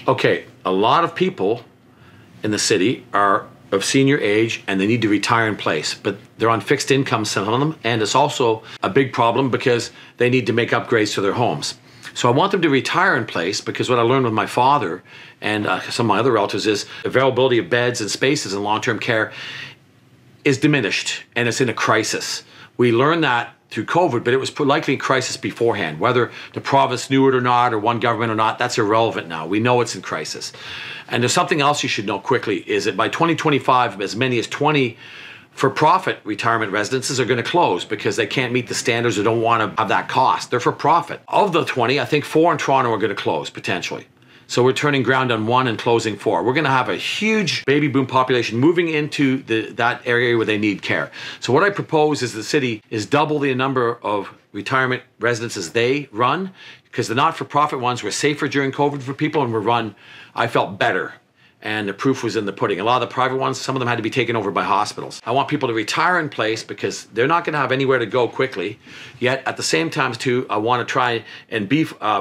Okay, a lot of people in the city are of senior age and they need to retire in place, but they're on fixed income, some of them, and it's also a big problem because they need to make upgrades to their homes. So I want them to retire in place because what I learned with my father and some of my other relatives is availability of beds and spaces in long-term care is diminished and it's in a crisis. We learned that through COVID, but it was likely in crisis beforehand. Whether the province knew it or not, or one government or not, that's irrelevant now. We know it's in crisis. And there's something else you should know quickly, is that by 2025, as many as 20 for-profit retirement residences are going to close because they can't meet the standards or don't want to have that cost. They're for profit. Of the 20, I think 4 in Toronto are going to close, potentially. So we're turning ground on 1 and closing 4. We're going to have a huge baby boom population moving into that area where they need care. So what I propose is the city is double the number of retirement residences they run, because the not-for-profit ones were safer during COVID for people and were run, I felt, better. And the proof was in the pudding. A lot of the private ones, some of them had to be taken over by hospitals. I want people to retire in place because they're not going to have anywhere to go quickly. Yet at the same time, too, I want to try and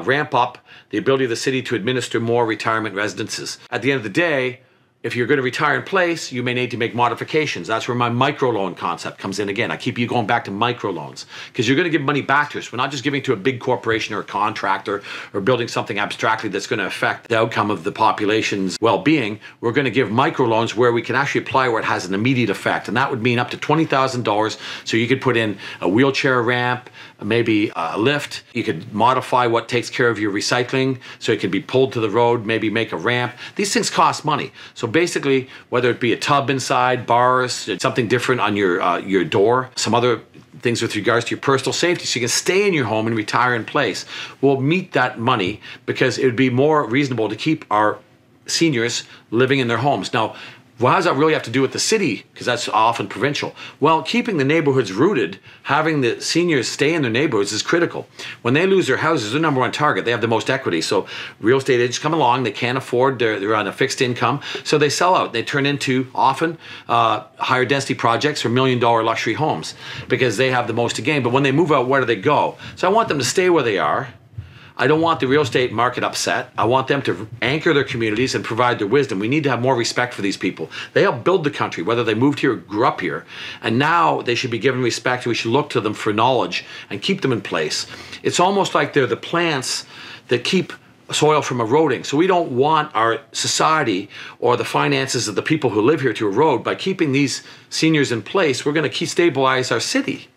ramp up the ability of the city to administer more retirement residences. At the end of the day, if you're going to retire in place, you may need to make modifications. That's where my microloan concept comes in again. I keep you going back to microloans because you're going to give money back to us. We're not just giving to a big corporation or a contractor or building something abstractly that's going to affect the outcome of the population's well-being. We're going to give microloans where we can actually apply where it has an immediate effect. And that would mean up to $20,000. So you could put in a wheelchair ramp, maybe a lift. You could modify what takes care of your recycling so it can be pulled to the road, maybe make a ramp. These things cost money. So basically, whether it be a tub inside, bars, something different on your door, some other things with regards to your personal safety so you can stay in your home and retire in place, will meet that money because it would be more reasonable to keep our seniors living in their homes. Now, how does that really have to do with the city? Because that's often provincial. Well, keeping the neighborhoods rooted, having the seniors stay in their neighborhoods is critical. When they lose their houses, they're number one target. They have the most equity. So real estate agents come along, they can't afford, they're on a fixed income, so they sell out. They turn into often higher density projects or $1 million luxury homes because they have the most to gain. But when they move out, where do they go? So I want them to stay where they are. I don't want the real estate market upset. I want them to anchor their communities and provide their wisdom. We need to have more respect for these people. They helped build the country, whether they moved here or grew up here. And now they should be given respect. We should look to them for knowledge and keep them in place. It's almost like they're the plants that keep soil from eroding. So we don't want our society or the finances of the people who live here to erode. By keeping these seniors in place, we're going to stabilize our city.